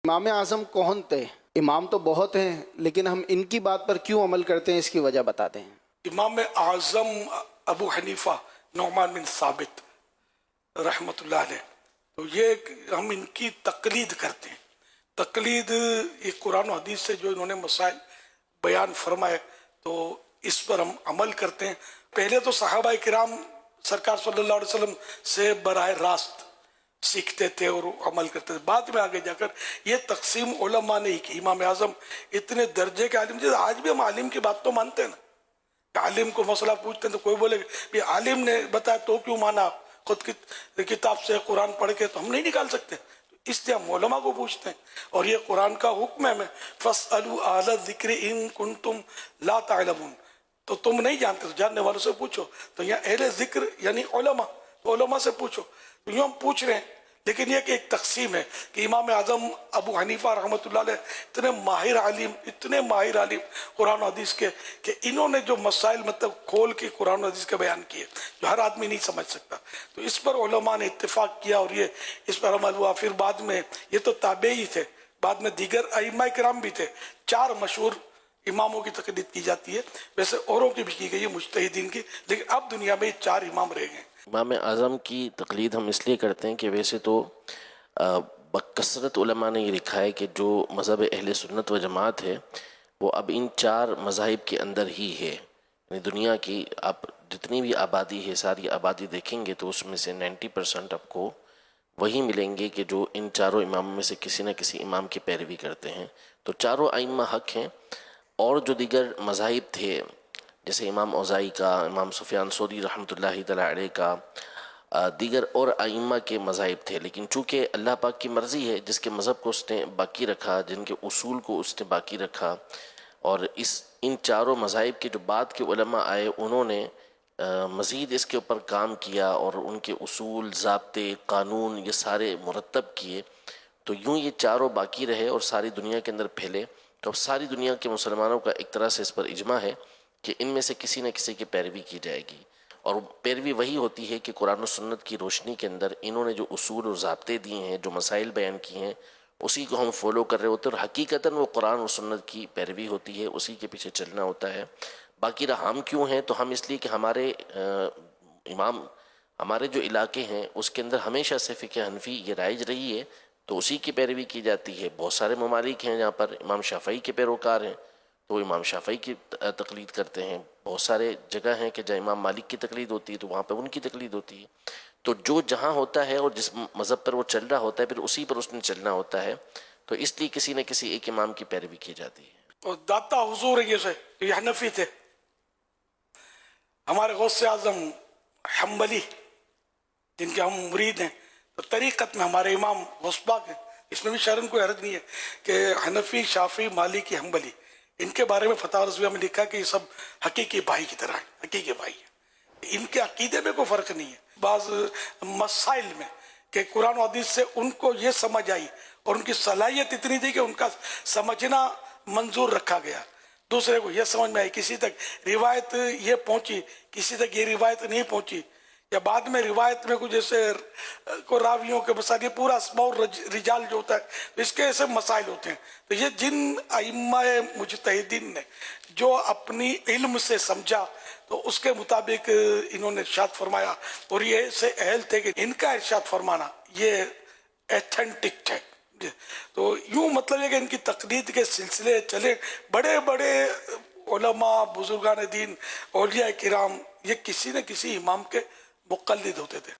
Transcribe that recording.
امام اعظم کون تھے؟ امام تو بہت ہیں لیکن ہم ان کی بات پر کیوں عمل کرتے ہیں، اس کی وجہ بتاتے ہیں۔ امام اعظم ابو حنیفہ نعمان بن ثابت رحمۃ اللہ علیہ، تو یہ ہم ان کی تقلید کرتے ہیں۔ تقلید یہ قرآن و حدیث سے جو انہوں نے مسائل بیان فرمائے تو اس پر ہم عمل کرتے ہیں۔ پہلے تو صحابہ کرام سرکار صلی اللہ علیہ وسلم سے براہ راست سیکھتے تھے اور عمل کرتے تھے، بعد میں آگے جا کر یہ تقسیم علماء نے ہی کی۔ امام اعظم اتنے درجے کے عالم تھے، آج بھی ہم عالم کی بات تو مانتے ہیں نا، عالم کو مسئلہ پوچھتے ہیں تو کوئی بولے کہ عالم نے بتایا تو کیوں مانا، خود کی کتاب سے قرآن پڑھ کے تو ہم نہیں نکال سکتے، اس لیے ہم علماء کو پوچھتے ہیں۔ اور یہ قرآن کا حکم ہے ہمیں، فَاسْأَلُوا أَهْلَ الذِّكْرِ إِن كُنتُمْ لَا تَعْلَمُونَ، تو تم نہیں جانتے تو جاننے والوں سے پوچھو۔ تو یہاں اہل ذکر یعنی علماء، تو علماء سے پوچھو، تو یوں ہم پوچھ رہے ہیں۔ لیکن یہ کہ ایک تقسیم ہے کہ امام اعظم ابو حنیفہ رحمۃ اللہ علیہ اتنے ماہر عالم قرآن و حدیث کے کہ انہوں نے جو مسائل مطلب کھول کے قرآن و حدیث کے بیان کیے جو ہر آدمی نہیں سمجھ سکتا، تو اس پر علماء نے اتفاق کیا اور یہ اس پر عمل ہوا۔ پھر بعد میں یہ تو تابعی تھے، بعد میں دیگر ائمہ کرام بھی تھے، 4 مشہور اماموں کی تقلید کی جاتی ہے، ویسے اوروں کی بھی کی گئی ہے مجتہدین کی، لیکن اب دنیا میں 4 امام رہ گئے۔ امام اعظم کی تقلید ہم اس لیے کرتے ہیں کہ ویسے تو بکثرت علماء نے یہ لکھا ہے کہ جو مذہب اہل سنت و جماعت ہے وہ اب ان 4 مذاہب کے اندر ہی ہے، یعنی دنیا کی آپ جتنی بھی آبادی ہے ساری آبادی دیکھیں گے تو اس میں سے 90% آپ کو وہی ملیں گے کہ جو ان 4 اماموں میں سے کسی نہ کسی امام کی پیروی کرتے ہیں۔ تو 4 ائمہ حق ہیں، اور جو دیگر مذاہب تھے جیسے امام اوزاعی کا، امام سفیان ثوری رحمۃ اللہ تعالی علیہ کا، دیگر اور ائمہ کے مذاہب تھے، لیکن چونکہ اللہ پاک کی مرضی ہے جس کے مذہب کو اس نے باقی رکھا، جن کے اصول کو اس نے باقی رکھا، اور ان 4 مذاہب کے جو بعد کے علماء آئے انہوں نے مزید اس کے اوپر کام کیا اور ان کے اصول، ضابطے، قانون یہ سارے مرتب کیے، تو یوں یہ 4 باقی رہے اور ساری دنیا کے اندر پھیلے۔ تو اب ساری دنیا کے مسلمانوں کا ایک طرح سے اس پر اجماع ہے کہ ان میں سے کسی نہ کسی کی پیروی کی جائے گی، اور پیروی وہی ہوتی ہے کہ قرآن و سنت کی روشنی کے اندر انہوں نے جو اصول اور ضابطے دیے ہیں، جو مسائل بیان کیے ہیں، اسی کو ہم فالو کر رہے ہوتے ہیں، اور حقیقتاً وہ قرآن و سنت کی پیروی ہوتی ہے، اسی کے پیچھے چلنا ہوتا ہے۔ باقی رہا ہم کیوں ہیں، تو ہم اس لیے کہ ہمارے امام، ہمارے جو علاقے ہیں اس کے اندر ہمیشہ سے فقہ حنفی یہ رائج رہی ہے، تو اسی کی پیروی کی جاتی ہے۔ بہت سارے ممالک ہیں جہاں پر امام شافعی کے پیروکار ہیں تو وہ امام شافعی کی تقلید کرتے ہیں، بہت سارے جگہ ہیں کہ جہاں امام مالک کی تقلید ہوتی ہے تو وہاں پہ ان کی تقلید ہوتی ہے۔ تو جو جہاں ہوتا ہے اور جس مذہب پر وہ چل رہا ہوتا ہے پھر اسی پر اس نے چلنا ہوتا ہے، تو اس لیے کسی نہ کسی ایک امام کی پیروی کی جاتی ہے۔ اور داتا حضور یہ حنفی تھے، ہمارے غوث اعظم حنبلی جن کے ہم مرید ہیں، تو طریقت میں ہمارے امام غوث پاک ہیں، اس میں بھی شرم کوئی حرج نہیں ہے کہ حنفی، شافعی، مالکی، حنبلی، ان کے بارے میں فتح رضویہ میں لکھا کہ یہ سب حقیقی بھائی کی طرح ہیں، حقیقی بھائی ہیں، ان کے عقیدے میں کوئی فرق نہیں ہے۔ بعض مسائل میں کہ قرآن و حدیث سے ان کو یہ سمجھ آئی اور ان کی صلاحیت اتنی تھی کہ ان کا سمجھنا منظور رکھا گیا، دوسرے کو یہ سمجھ میں آئی، کسی تک روایت یہ پہنچی، کسی تک یہ روایت نہیں پہنچی، یا بعد میں روایت میں کچھ جیسے کو راویوں کے مسائل، یہ پورا اسماء الرجال جو ہوتا ہے اس کے ایسے مسائل ہوتے ہیں۔ تو یہ جن ائمہ مجتہدین نے جو اپنی علم سے سمجھا تو اس کے مطابق انہوں نے ارشاد فرمایا، اور یہ ایسے اہل تھے کہ ان کا ارشاد فرمانا یہ ایتھنٹک ہے۔ تو یوں مطلب ہے کہ ان کی تقلید کے سلسلے چلے، بڑے بڑے علماء، بزرگان دین، اولیاء کرام یہ کسی نہ کسی امام کے مقلد ہوتے تھے۔